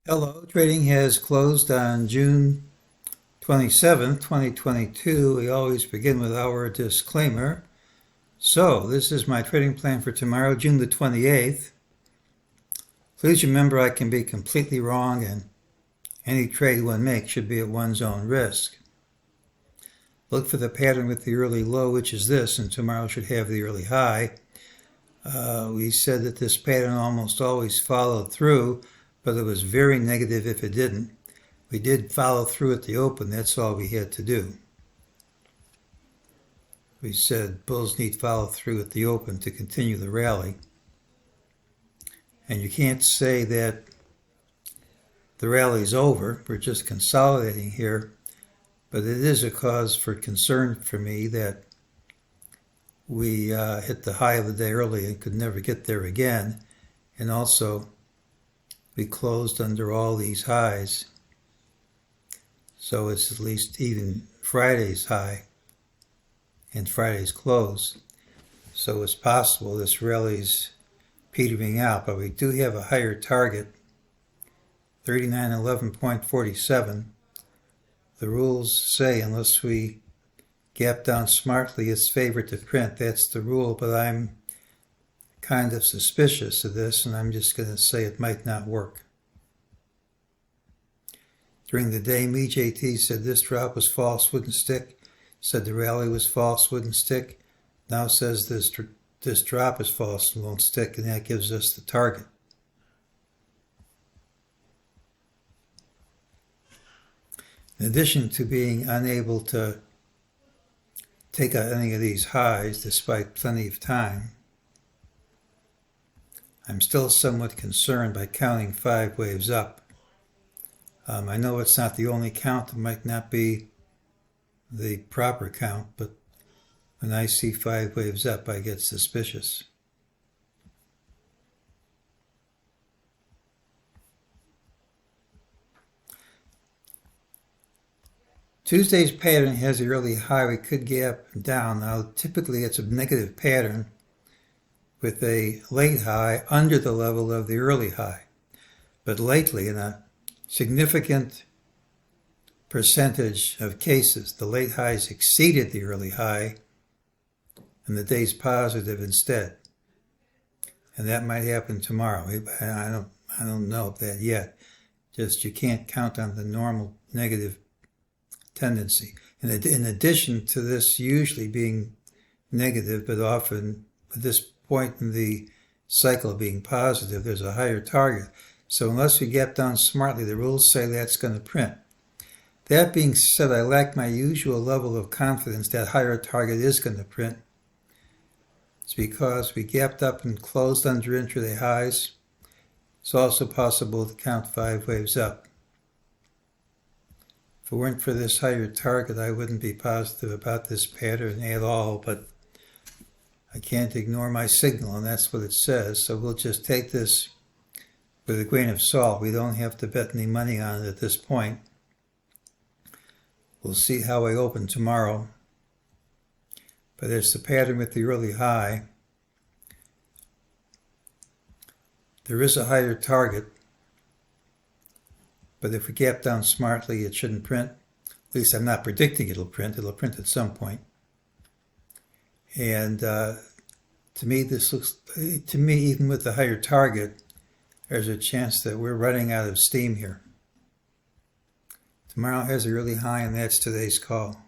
Hello, trading has closed on June 27th, 2022. We always begin with our disclaimer. So, this is my trading plan for tomorrow, June the 28th. Please remember I can be completely wrong, and any trade one makes should be at one's own risk. Look for the pattern with the early low, which is this, and tomorrow should have the early high. We said that this pattern almost always followed through, but it was very negative if it didn't. We did follow through at the open. That's all we had to do. We said bulls need follow through at the open to continue the rally. And you can't say that the rally's over. We're just consolidating here. But it is a cause for concern for me that we hit the high of the day early and could never get there again. And also, we closed under all these highs. So it's at least even Friday's high and Friday's close. So it's possible this rally's petering out, but we do have a higher target, 3911.47. The rules say unless we gap down smartly, it's favored to print. That's the rule, but I'm kind of suspicious of this, and I'm just going to say it might not work. During the day, MEJT said this drop was false, wouldn't stick. Said the rally was false, wouldn't stick. Now says this drop is false and won't stick, and that gives us the target. In addition to being unable to take out any of these highs despite plenty of time, I'm still somewhat concerned by counting 5 waves up. I know it's not the only count. It might not be the proper count, but when I see 5 waves up, I get suspicious. Tuesday's pattern has a early high. We could gap down. Now, typically it's a negative pattern with a late high under the level of the early high. But lately, in a significant percentage of cases, the late highs exceeded the early high and the day's positive instead. And that might happen tomorrow. I don't know that yet. Just you can't count on the normal negative tendency. In addition to this usually being negative, but often at this point in the cycle being positive, there's a higher target. So unless we gap down smartly, the rules say that's going to print. That being said, I lack my usual level of confidence that higher target is going to print. It's because we gapped up and closed under intraday highs. It's also possible to count 5 waves up. If it weren't for this higher target, I wouldn't be positive about this pattern at all, but I can't ignore my signal, and that's what it says. So we'll just take this with a grain of salt. We don't have to bet any money on it at this point. We'll see how I open tomorrow. But there's the pattern with the early high. There is a higher target. But if we gap down smartly, it shouldn't print. At least I'm not predicting it'll print. It'll print at some point. And to me, even with the higher target, there's a chance that we're running out of steam here. Tomorrow has a really high, and that's today's call.